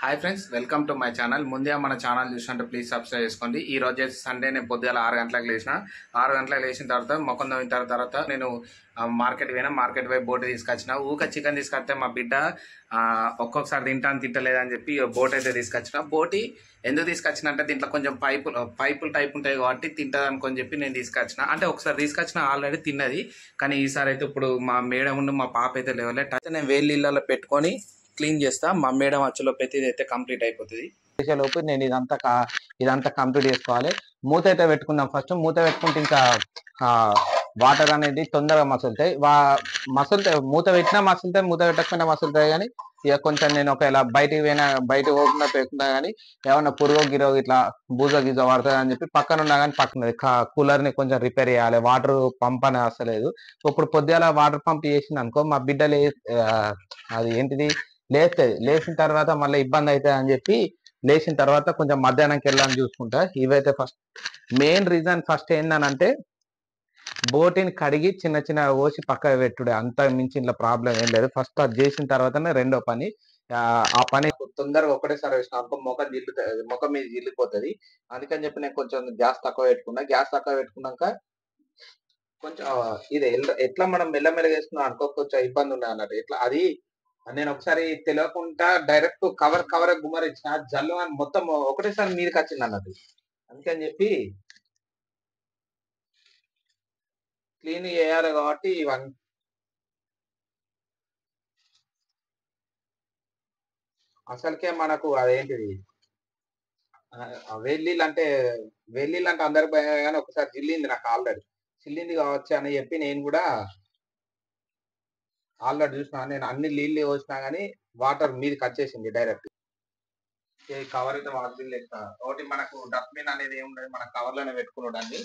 Hi friends, welcome to my channel. ముందే మన channel చూసినట్టు ప్లీజ్ సబ్స్క్రైబ్ చేసుకోండి. ఈ రోజు అయితే సండే, నేను పొద్దుగాల 6 గంటలకు లేచిన. 6 గంటలకు లేచిన తర్వాత ముఖం తవ్విన తర్వాత నేను మార్కెట్ పోయినా. మార్కెట్ పోయి బోటి తీసుకొచ్చిన. ఊక చికెన్ తీసుకొస్తే మా బిడ్డ ఒక్కొక్కసారి తింటలేదని చెప్పి బోట్ అయితే తీసుకొచ్చిన. బోటి ఎందుకు తీసుకొచ్చిన అంటే దీంట్లో కొంచెం పైపులు టైప్ ఉంటాయి కాబట్టి తింటుంది అనుకొని చెప్పి నేను తీసుకొచ్చిన. అంటే ఒకసారి తీసుకొచ్చిన, ఆల్రెడీ తిన్నది. కానీ ఈసారి అయితే ఇప్పుడు మా మేడం ఉండి మా పాప అయితే లేవలే. నేను వేడి నీళ్ళలో పెట్టుకొని క్లీన్ చేస్తా. మా మేడం వచ్చేలోపు అయితే ఇది అయితే కంప్లీట్ అయిపోతుంది. లోపు నేను ఇదంతా కంప్లీట్ చేసుకోవాలి. మూత అయితే పెట్టుకుందాం. ఫస్ట్ మూత పెట్టుకుంటే ఇంకా వాటర్ అనేది తొందరగా మసులుతాయి. మూత పెట్టినా మసులుతాయి, మూత పెట్టకపోయినా మసులుతాయి. కానీ ఇక కొంచెం నేను ఒకవేళ బయటకు పోకుండా పెట్టుకున్నా కానీ ఏమన్నా పురుగు గిరో ఇట్లా బూజ గీజ పడుతుంది అని చెప్పి పక్కన ఉన్నా కానీ పక్కన కూలర్ ని కొంచెం రిపేర్ చేయాలి. వాటర్ పంప్ అనేది వస్తలేదు. ఇప్పుడు పొద్దుగాల వాటర్ పంప్ చేసింది అనుకో, మా బిడ్డ అది ఏంటిది లేచిన తర్వాత మళ్ళీ ఇబ్బంది అవుతుంది అని చెప్పి లేచిన తర్వాత కొంచెం మధ్యాహ్నంకి వెళ్ళాలని చూసుకుంటా. ఇవైతే మెయిన్ రీజన్ ఫస్ట్ ఏందనంటే బోటిని కడిగి చిన్న చిన్న కోసి పక్కకు పెట్టుడే. అంత మించి ఇంట్లో ప్రాబ్లం ఏం లేదు. ఫస్ట్ అది చేసిన తర్వాతనే రెండో పని. ఆ పని తొందరగా ఒకటేసారి వేసిన అనుకో ముఖం మీద జిల్లిపోతుంది. అందుకని చెప్పి నేను కొంచెం గ్యాస్ తక్కువ పెట్టుకున్నా. గ్యాస్ తక్కువ పెట్టుకున్నాక కొంచెం ఇది ఎట్లా మనం మెల్లమెల్లగా వేసుకున్నాం అనుకో కొంచెం ఇబ్బంది ఉన్నాయి అన్నట్టు. ఎట్లా అది నేను ఒకసారి తెలియకుండా డైరెక్ట్ కవర్ గుమ్మరిచ్చిన జల్లు అని మొత్తం ఒకటేసారి మీదకి వచ్చింది అన్నట్టు. అందుకని చెప్పి క్లీన్ చేయాలి కాబట్టి ఇవన్నీ అసలుకే మనకు అదేంటిది వేళ్ళీళ్ళు అంటే అందరికి భయం. కానీ ఒకసారి జిల్లింది నాకు ఆల్రెడీ. చిల్లింది కావచ్చు అని చెప్పి నేను కూడా ఆల్రెడీ చూసిన. నేను అన్ని నీళ్ళు వచ్చినా కానీ వాటర్ మీదకి వచ్చేసింది డైరెక్ట్. కవర్ అయితే వాటర్ లెక్క ఒకటి మనకు డస్ట్బిన్ అనేది ఏముండదు, మన కవర్ లోనే పెట్టుకున్నాడండి.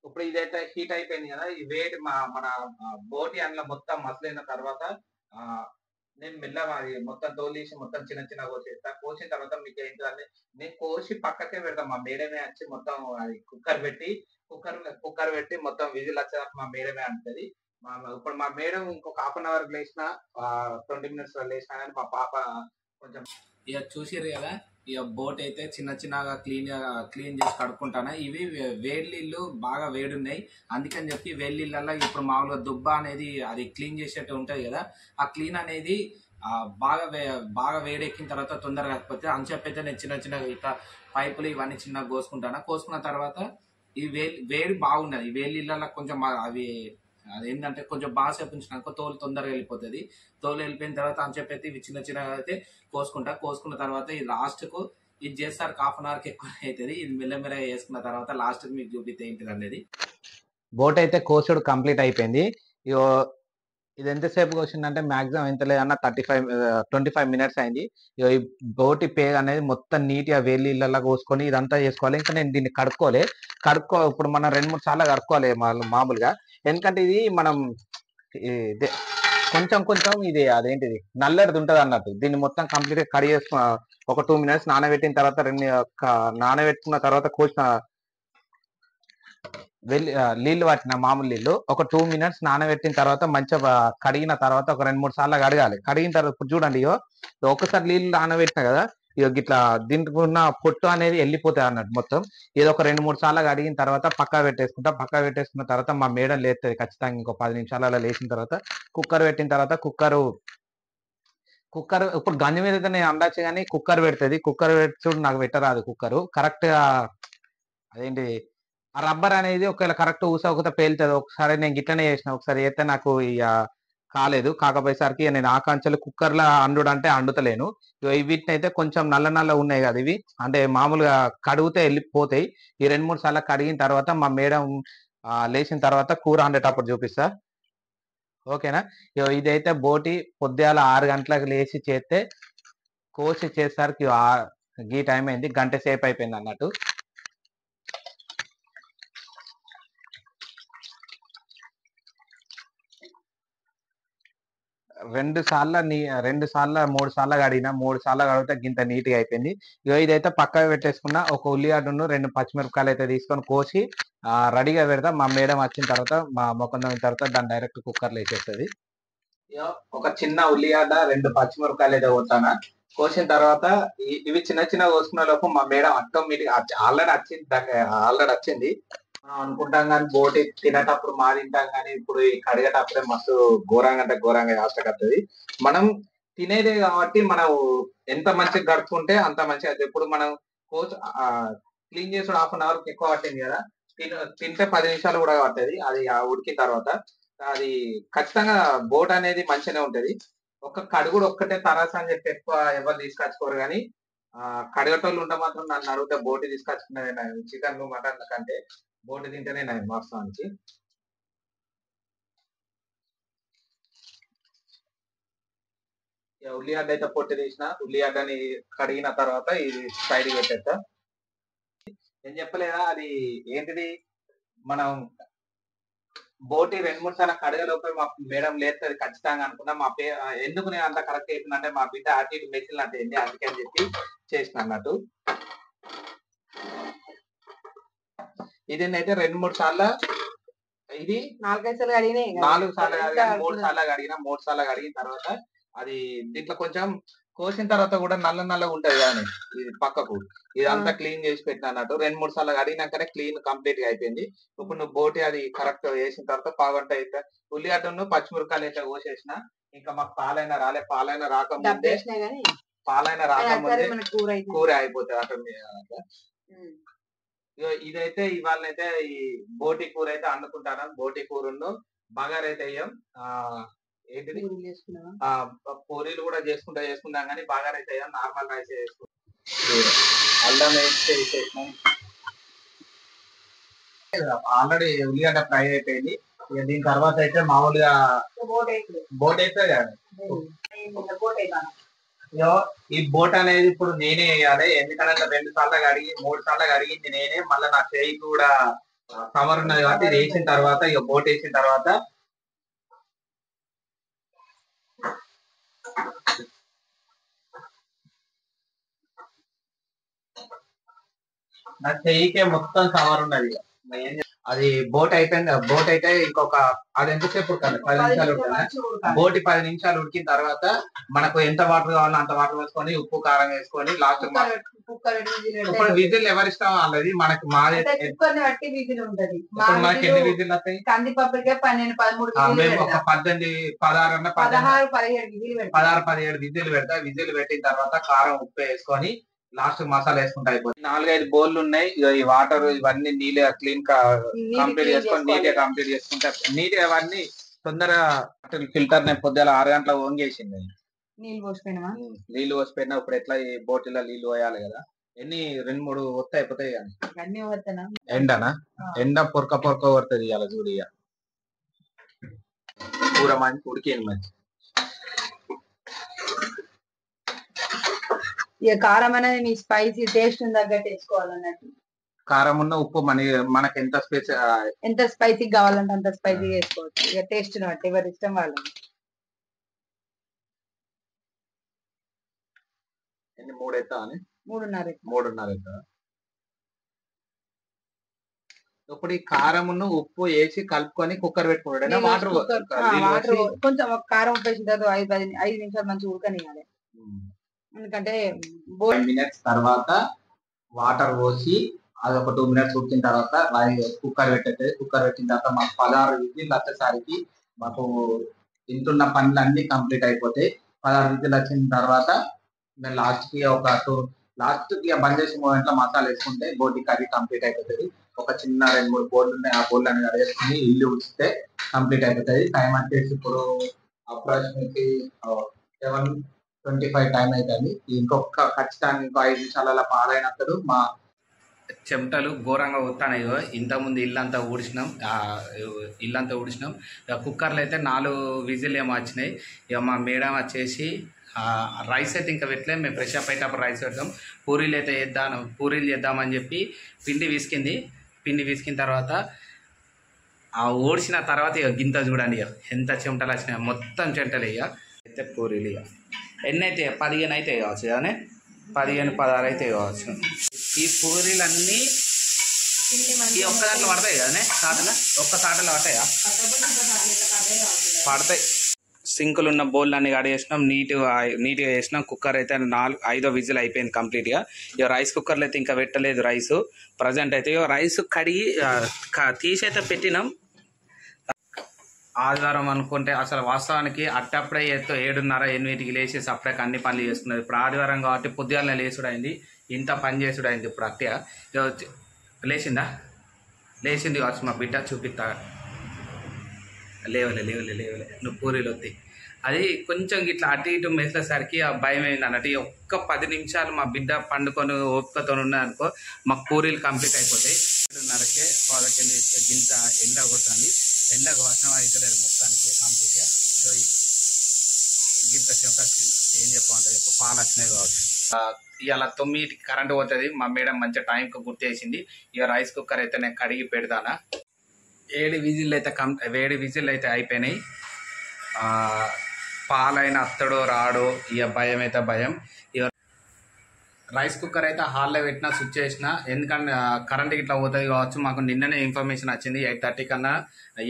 ఇప్పుడు ఇదైతే హీట్ అయిపోయింది కదా. ఈ వేడి మన బోటి అందులో మొత్తం మసలైన తర్వాత నేను మెల్లగా అది మొత్తం తోలేసి మొత్తం చిన్న చిన్న కోసేస్తా. కోసిన తర్వాత మీకు ఏంటంటే నేను కోసి పక్కకే పెడతాం. మా మేడమే వచ్చి మొత్తం అది కుక్కర్ పెట్టి మొత్తం విజిల్ వచ్చేదాకా మా మేడమే అంటది. ఇప్పుడు మా మేడం ఇంకొక హాఫ్ అన్ అవర్ లేచిన 20 minutes లేచినా కానీ మా పాప కొంచెం ఇక చూసిర్రు కదా. ఇక బోట్ అయితే చిన్న చిన్నగా క్లీన్ చేసి కడుక్కుంటాను. ఇవి వేడి నీళ్ళు బాగా వేడున్నాయి. అందుకని చెప్పి వేడి నీళ్ళల్లో ఇప్పుడు మామూలుగా దుబ్బ అనేది అది క్లీన్ చేసేట్టు ఉంటుంది కదా. ఆ క్లీన్ అనేది బాగా వేడెక్కిన తర్వాత తొందరగా కాకపోతే అని చెప్పైతే నేను చిన్న చిన్నగా ఇట్లా పైపులు ఇవన్నీ చిన్నగా కోసుకున్న తర్వాత ఈ వేడి బాగున్నది. ఈ వేడి నీళ్ళల్లో కొంచెం అవి అదేంటంటే కొంచెం బాగా సేపు ఉంచినాక తోలు తొందరగా వెళ్ళిపోతుంది. తోలు వెళ్ళిపోయిన తర్వాత అని చెప్పి ఇవి చిన్న చిన్నగా అయితే కోసుకున్న తర్వాత ఈ లాస్ట్కు ఇది చేస్తారు. హాఫ్ అన్ అవర్కి ఎక్కువ అవుతుంది. ఇది మెల్లమెల్లగా వేసుకున్న తర్వాత లాస్ట్కి మీకు చూపితే ఏంటిది అనేది. బోట్ అయితే కోసుడు కంప్లీట్ అయిపోయింది. ఇది ఎంతసేపు కోసిందంటే మాక్సిమం ఎంత లేదన్నా 25 minutes అయింది. ఈ బోటి పేగ అనేది మొత్తం నీట్గా వేలి ఇళ్ళల్లో కోసుకొని ఇదంతా చేసుకోవాలి. ఇంకా నేను దీన్ని ఇప్పుడు మనం 2-3 సార్లు కడుక్కోవాలి మామూలుగా. ఎందుకంటే ఇది మనం కొంచెం ఇది అదేంటిది నల్లడిది ఉంటది అన్నట్టు. దీన్ని మొత్తం కంప్లీట్ గా కడిగేసుకున్న ఒక 2 minutes నానబెట్టిన తర్వాత నానబెట్టుకున్న తర్వాత కోసిన నీళ్లు పట్టిన మామూలు నీళ్లు ఒక 2 minutes నానబెట్టిన తర్వాత మంచిగా కడిగిన తర్వాత ఒక 2-3 సార్లు కడగాలి. కడిగిన తర్వాత ఇప్పుడు చూడండి, ఒకసారి నీళ్ళు నానబెట్టిన కదా, ఇట్లా దీనికి ఉన్న పొట్టు అనేది వెళ్ళిపోతాయి అన్నట్టు మొత్తం. ఏదో ఒక 2-3 సార్లు కడిగిన తర్వాత పక్కా పెట్టేసుకున్న తర్వాత మా మేడం లేస్తుంది ఖచ్చితంగా. ఇంకో 10 నిమిషాలలో లేచిన తర్వాత కుక్కర్ పెట్టిన తర్వాత కుక్కర్ ఇప్పుడు గంజి మీద అయితే నేను అండొచ్చు కానీ కుక్కర్ పెడుతుంది. కుక్కర్ పెట్టి నాకు పెట్టరాదు. కుక్కర్ కరెక్ట్ గా అదేంటి ఆ రబ్బర్ అనేది ఒకవేళ కరెక్ట్ ఊసకపోతే పేలుతుంది. ఒకసారి నేను గిట్లనే చేసిన. ఒకసారి అయితే నాకు ఇక కాలేదు. కాకపోయేసరికి నేను ఆకాంక్షలు కుక్కర్లో అండు అంటే అండుతలేను. వీటిని అయితే కొంచెం నల్ల ఉన్నాయి కదా ఇవి, అంటే మామూలుగా కడిగితే వెళ్ళిపోతాయి. ఈ 2-3 సార్లు కడిగిన తర్వాత మా మేడం లేచిన తర్వాత కూర వండేటప్పుడు చూపిస్తా. ఓకేనా. ఇదైతే బోటి పొద్దుగాల 6 గంటలకు లేచి చేస్తే కోసి చేసేసరికి ఈ టైం అయింది. గంట సేపు అయిపోయింది అన్నట్టు. రెండు సార్లు 3 సార్లు కడిగిన 3 సార్లు కడిగితే గింత నీట్ గా అయిపోయింది. ఇగో ఇదైతే పక్కకు పెట్టేసుకున్న. ఒక ఉల్లిగడ్డను 2 పచ్చిమిరపకాయలు అయితే తీసుకొని కోసి రెడీగా పెడతా. మా మేడం వచ్చిన తర్వాత మా మొఖం తోమిన తర్వాత దాన్ని డైరెక్ట్ కుక్కర్లో వేసేస్తుంది. ఒక చిన్న ఉల్లిగడ్డ 2 పచ్చిమిరపకాయలు అయితే కొట్టానా. కోసిన తర్వాత ఇవి చిన్న చిన్న కోసుకున్న లోపు మా మేడం ఆటోమేటిక్ ఆల్రెడీ వచ్చింది. మనం అనుకుంటాం కానీ బోటి తినేటప్పుడు మా తింటాం కానీ ఇప్పుడు ఈ కడిగేటప్పుడే మస్తు ఘోరంగా అంటే ఘోరంగా కష్టకత్తది. మనం తినేదే కాబట్టి మనం ఎంత మంచిగా గడుపుకుంటే అంత మంచిగా. ఇప్పుడు మనం క్లీన్ చేసుడు 1/2 అవర్ ఎక్కువ పట్టింది కదా, తింటే 10 నిమిషాలు కూడా పట్టది. అది ఉడికిన తర్వాత అది ఖచ్చితంగా బోట్ అనేది మంచిగానే ఉంటది. ఒక కడుగుడు ఒక్కటే తరాస అని చెప్పి ఎక్కువ ఎవరు తీసుకొచ్చుకోరు కానీ కడగటోళ్ళు ఉంటే మాత్రం నన్ను అడిగితే బోటి తీసుకొచ్చుకునేది చికెన్ మటన్ కంటే బోటి తింటేనే నేను వాస్తవానికి. ఉల్లిగడ్డ అయితే పొట్టు తీసిన ఉల్లిగడ్డని కడిగిన తర్వాత ఇది సైడ్ పెట్టేస్తా. నేను చెప్పలేదా అది ఏంటిది, మనం బోటి 2-3 సార్లు కడగలోపే మా మేడం లేస్తుంది ఖచ్చితంగా అనుకున్నా. ఎందుకు నేను అంత కరెక్ట్ చేసిందంటే మా బిడ్డ అటు ఇటు మెసిల్ అంటే అందుకే అని చెప్పి చేసిన అన్నట్టు. ఇది అయితే 2-3 సార్లు ఇది 4 సార్లు కడిగిన 3 సార్లు కడిగిన తర్వాత అది దీంట్లో కొంచెం కోసిన తర్వాత కూడా నల్లగా ఉంటది కానీ ఇది పక్కకు ఇదంతా క్లీన్ చేసి పెట్టిన అన్నట్టు. 2-3 సార్లు కడిగినాకనే క్లీన్ కంప్లీట్ గా అయిపోయింది. ఇప్పుడు నువ్వు బోటి అది కరెక్ట్ వేసిన తర్వాత పావుగంట అయితే ఉల్లిగడ్డను పచ్చిమిరపకాయలు అయితే కోసేసిన. ఇంకా మాకు పాలైనా రాకముందే కూర అయిపోతుంది ఆటోమేటిక్. ఇదైతే ఇవాళ అయితే ఈ బోటి కూర అయితే వండుకుంటాను. బోటి కూరను బగారా అయితే అయ్యాం. ఏంటిది పూరీలు కూడా చేసుకుంటాం కానీ బగారా అయితే అయ్యాం. నార్మల్ రైస్ చేసుకుంటాం. అల్లం వేసేసినాం. ఆల్రెడీ ఉల్లిగడ్డ ఫ్రై అయిపోయింది. దీని తర్వాత అయితే మామూలుగా బోట్ అయితే ఈ బోట్ అనేది ఇప్పుడు నేనే వేయాలి. ఎందుకంటే 2 సార్లు కడిగి 3 సార్లు కడిగింది నేనే. మళ్ళీ నా చేయి కూడా కవర్ ఉన్నది కాబట్టి ఇది వేసిన తర్వాత ఇక బోట్ వేసిన తర్వాత నా చెయ్యికే మొత్తం కవర్ ఉన్నది. అది బోట్ అయిపోయింది. బోట్ అయితే ఇంకొక అది ఎంతసేపు ఉడకాలి, 10 నిమిషాలు ఉడకాలి. బోటి 10 నిమిషాలు ఉడికిన తర్వాత మనకు ఎంత వాటర్ కావాలో అంత వాటర్ వేసుకొని ఉప్పు కారం వేసుకొని లాస్ట్ విజిల్ ఎవరిష్టం వాళ్ళది. మనకి మాది మనకి ఎన్ని విజిల్ వస్తాయి? కందిపప్పుకే 12-13 మేము ఒక 18 16-17 విజిల్ పెడతా. విజిల్ పెట్టిన తర్వాత కారం ఉప్పు వేసుకొని లాస్ట్ మసాలా వేసుకుంటా అయిపోతుంది. 4-5 బౌల్లు ఉన్నాయి. ఈ వాటర్ ఇవన్నీ నీట్గా క్లీన్ కంప్లీట్ చేసుకొని నీట్గా కంప్లీట్ చేసుకుంటా. నీట్గా అవన్నీ తొందరగా ఫిల్టర్ నే పొద్దుల 6 గంటలకు వంగేసింది. నీళ్ళు పోసిపోయినా ఇప్పుడు ఎట్లా ఈ బోటిలో నీళ్లు పోయాలి కదా. ఎన్ని 2-3 వస్తాయి అయిపోతాయి కానీ ఎండనా ఎండ పొరక కొడుతుంది. ఇవాళ చూడు ఇక కూర మంచి ఉడికేది మంచి. ఇక కారం అనేది మీ స్పైసీ టేస్ట్ తగ్గట్టు వేసుకోవాలన్నట్టు. కారం ఉన్న ఉప్పు మనకి ఎంత స్పైసీ కావాలంటే అంత స్పైసీ వేసుకోవచ్చు. ఇక టేస్ట్ బట్టి ఎవరి ఇష్టం వాళ్ళని. 3 ఎత్తా అని 3.5 ఎత్తా. ఇప్పుడు ఈ కారం ఉప్పు వేసి కలుపుకొని కుక్కర్ పెట్టుకుంటాడు. వాటర్ కొంచెం కారం ఉప్పు వేసిన తర్వాత 5 నిమిషాలు మంచిగా ఉడకనియాలి. ఎందుకంటే 5 మినిట్స్ తర్వాత వాటర్ పోసి అది ఒక 2 మినిట్స్ ఉడికిన తర్వాత కుక్కర్ పెట్టేది. కుక్కర్ పెట్టిన తర్వాత మాకు 16 విజిల్ వచ్చేసరికి మాకు ఇంటున్న పనులన్నీ కంప్లీట్ అయిపోతాయి. 16 విజిల్ వచ్చిన తర్వాత మేము లాస్ట్ కి బంద్ చేసే మూమెంట్ లో మసాలా వేసుకుంటే బోటి కర్రీ కంప్లీట్ అయిపోతుంది. ఒక చిన్న 2-3 బోర్లు ఉన్నాయి. ఆ బోర్లు అన్ని కడిగేసుకుని ఇల్లు ఉడిస్తే కంప్లీట్ అయిపోతుంది. టైం వచ్చేసి ఇప్పుడు అప్రాక్సిమేట్లీ 7:25 టైం అవుతుంది. ఇంకొక ఖచ్చితంగా ఇంకో 5 నిమిషాల పాలైనప్పుడు మా చెమటలు ఘోరంగా వస్తున్నాయి. ఇంతకుముందు ఇల్లంతా ఊడిసినాం. కుక్కర్లో అయితే 4 విజిల్ ఏమో వచ్చినాయి. ఇక మా మేడం వచ్చేసి రైస్ అయితే ఇంకా పెట్టలేము. మేము ఫ్రెష్ అప్ అయ్యేటప్పుడు రైస్ పెడతాం. పూరీలు చేద్దామని చెప్పి పిండి విసికిన తర్వాత ఓడిసిన తర్వాత ఇక గింత చూడండి ఇక ఎంత చెమటలు వచ్చినాయి. మొత్తం చెమటలు. ఇక అయితే పూరీలు ఇక ఎన్ని అయితే 15 అయితే కావచ్చు కానీ 15-16 అయితే కావచ్చు. ఈ పూరీలన్నీ ఈ ఒక్క దాంట్లో పడతాయి కదనే తాటలు, ఒక్క తాటలు పడతాయా? పడతాయి. సింకులు ఉన్న బౌల్ అన్ని కడిగేసినాం, నీట్గా చేసినాం. కుక్కర్ అయితే 5వ విజిల్ అయిపోయింది కంప్లీట్గా. ఇక రైస్ కుక్కర్లో అయితే ఇంకా పెట్టలేదు రైస్ ప్రజెంట్ అయితే. ఇక రైస్ కడిగి తీసి అయితే పెట్టినాం. ఆదివారం అనుకుంటే అసలు వాస్తవానికి అట్టప్పుడే 7:30-8కి లేచేసి అప్పుడే అన్ని పనులు చేసుకున్నది. ఇప్పుడు ఆదివారం కాబట్టి పొద్దుగాలనే లేచుడు అయింది, ఇంత పని చేసుడు అయింది. ఇప్పుడు అట్టగా లేచింది కావచ్చు మా బిడ్డ, చూపిస్తా. లేవలే నువ్వు పూరీలు వద్ది. అది కొంచెం ఇట్లా అటు ఇటు మెసేసరికి ఆ భయం అయింది అన్నట్టు. ఒక్క 10 నిమిషాలు మా బిడ్డ పండుకొని ఓపికతో ఉన్నదనుకో మాకు పూరీలు కంప్లీట్ అయిపోతాయి. 7:30కే గింత ఎండ కొడుతుంది. ఎండకు వర్షం అవుతలేదు మొత్తానికి కంప్లీట్గా. గింత చెమట వచ్చింది, ఏం చెప్పమంటే పాలు వచ్చినాయి కావచ్చు. ఇలా 9కి కరెంట్ పోతుంది. మా మేడం మంచిగా టైంకి గుర్తేసింది. ఇక రైస్ కుక్కర్ అయితే నేను కడిగి పెడతానా. 7 విజిల్ అయితే అయిపోయినాయి. పాలైన అత్తడో రాడో ఇక భయం అయితే భయం. ఇక రైస్ కుక్కర్ అయితే హాల్లో పెట్టినా స్విచ్ చేసిన, ఎందుకంటే కరెంట్ ఇట్లా పోతుంది కావచ్చు. మాకు నిన్ననే ఇన్ఫర్మేషన్ వచ్చింది 8:30 కన్నా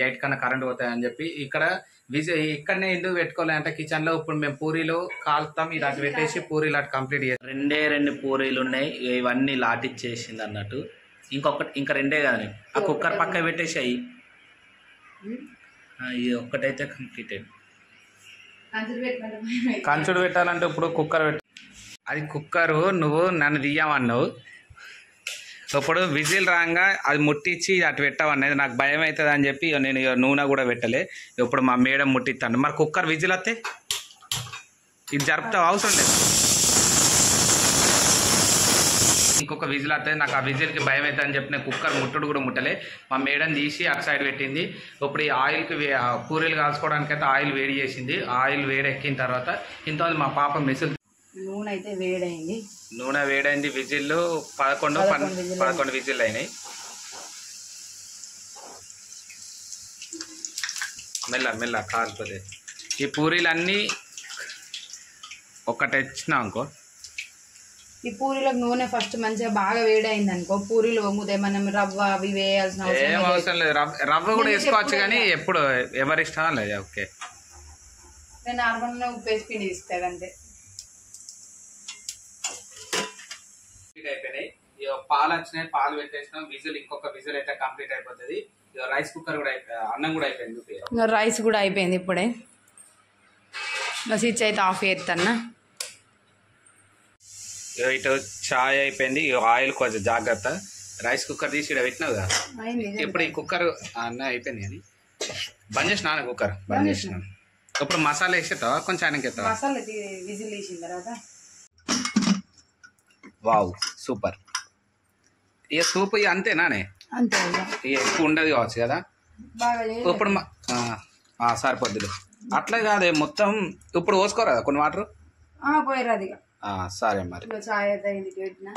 8 కన్నా కరెంట్ పోతాయి అని చెప్పి. ఇక్కడనే ఎందుకు పెట్టుకోలే అంటే కిచెన్లో ఇప్పుడు మేము పూరీలు కాలుతాం, ఇది అటు పెట్టేసి పూరీలు అటు కంప్లీట్ చేస్తాం. 2 పూరీలు ఉన్నాయి, ఇవన్నీ లాటిచ్చేసింది అన్నట్టు. ఇంకా 2 కాదు, ఆ కుక్కర్ పక్క పెట్టేసి అయ్యి ఇది ఒక్కటైతే కంప్లీటెడ్. కంచుడు పెట్టాలంటే ఇప్పుడు కుక్కర్ అది కుక్కరు నువ్వు నన్ను తీయమన్నావు. ఇప్పుడు విజిల్ రాగా అది ముట్టించి అటు పెట్టావన్నది నాకు భయం అవుతుంది అని చెప్పి నేను నూనె కూడా పెట్టలే. ఇప్పుడు మా మేడం ముట్టిస్తాను. మరి కుక్కర్ విజిల్ వస్తే ఇది జరుపుతావు, అవసరం లేదు. ఇంకొక విజిల్ వస్తుంది, నాకు ఆ విజిల్కి భయం అవుతుంది అని చెప్పి నేను కుక్కర్ ముట్టుడు కూడా ముట్టలే. మా మేడం తీసి అటు సైడ్ పెట్టింది. ఇప్పుడు ఈ ఆయిల్కి పూరీలు కాల్చుకోవడానికి అయితే ఆయిల్ వేడి చేసింది. ఆయిల్ వేడి ఎక్కిన తర్వాత ఇంతమంది మా పాప మెసులు నూనె అయితే వేడైంది. నూనె వేడైంది. విజిల్లు 11 విజిల్ అయినాయి. మెల్ల కాలిపోతే ఈ పూరీలన్నీ ఒకటి తెచ్చినా అనుకో. ఈ పూరీలకు నూనె ఫస్ట్ మంచిగా బాగా వేడైంది అనుకో, పూరీలు వంగుతాయి. మనం రవ్వ అవి వేయాల్సిన ఏం అవసరం లేదు. రవ్వ కూడా వేసుకోవచ్చు కానీ ఎప్పుడు ఎవరి ఇష్టం లేదు. ఓకే, నేను నార్మల్గా ఉప్పు వేసి పిండి ఇస్తాను అంతే. అయిపోయినాయి. పాలు వచ్చినాయి, పాలు పెట్టేసినాం. విజిల్ ఇంకొక విజిల్ అయితే కంప్లీట్ అయిపోతుంది. రైస్ కుక్కర్ కూడా అన్నం కూడా అయిపోయింది. రైస్ కూడా అయిపోయింది ఇప్పుడే. స్విచ్ అయితే ఆఫ్ చేస్తాను. ఇటు చాయ్ అయిపోయింది. ఆయిల్ కొంచెం జాగ్రత్త. రైస్ కుక్కర్ తీసి ఇక్కడ పెట్టినావు కదా. ఇప్పుడు ఈ కుక్కర్ అన్న అయిపోయింది కానీ బంద్ చేసిన కుక్కర్ బంద్ చేసిన. ఇప్పుడు మసాలా వేసేస్తావా, కొంచెం ఆయనకి ఎత్తావా? మసాలా విజిల్ వేసిన తర్వాత వావ్ సూపర్. ఇక సూప్ ఇక అంతేనానే, అంతే ఎక్కువ ఉండదు కావచ్చు కదా. ఇప్పుడు సరిపోద్దులే. అట్లా కాదే మొత్తం ఇప్పుడు పోసుకోరా కొన్ని వాటర్ పోయిరాదు ఇక. సరే మరి చాయ్ అయితే ఇంటికి పెట్టిన.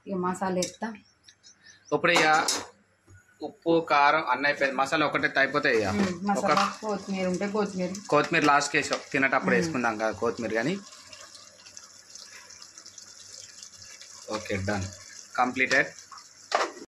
ఇక మసాలా వేస్తా. ఇప్పుడు ఇక ఉప్పు కారం అన్న అయిపోయింది. మసాలా ఒకటే అయిపోతాయి. ఇక కొత్తిమీర ఉంటే కొత్తిమీర లాస్ట్కి వేసాం, తినేటప్పుడు వేసుకుందాం కదా కొత్తిమీర. కానీ ఓకే, డన్, కంప్లీటెడ్.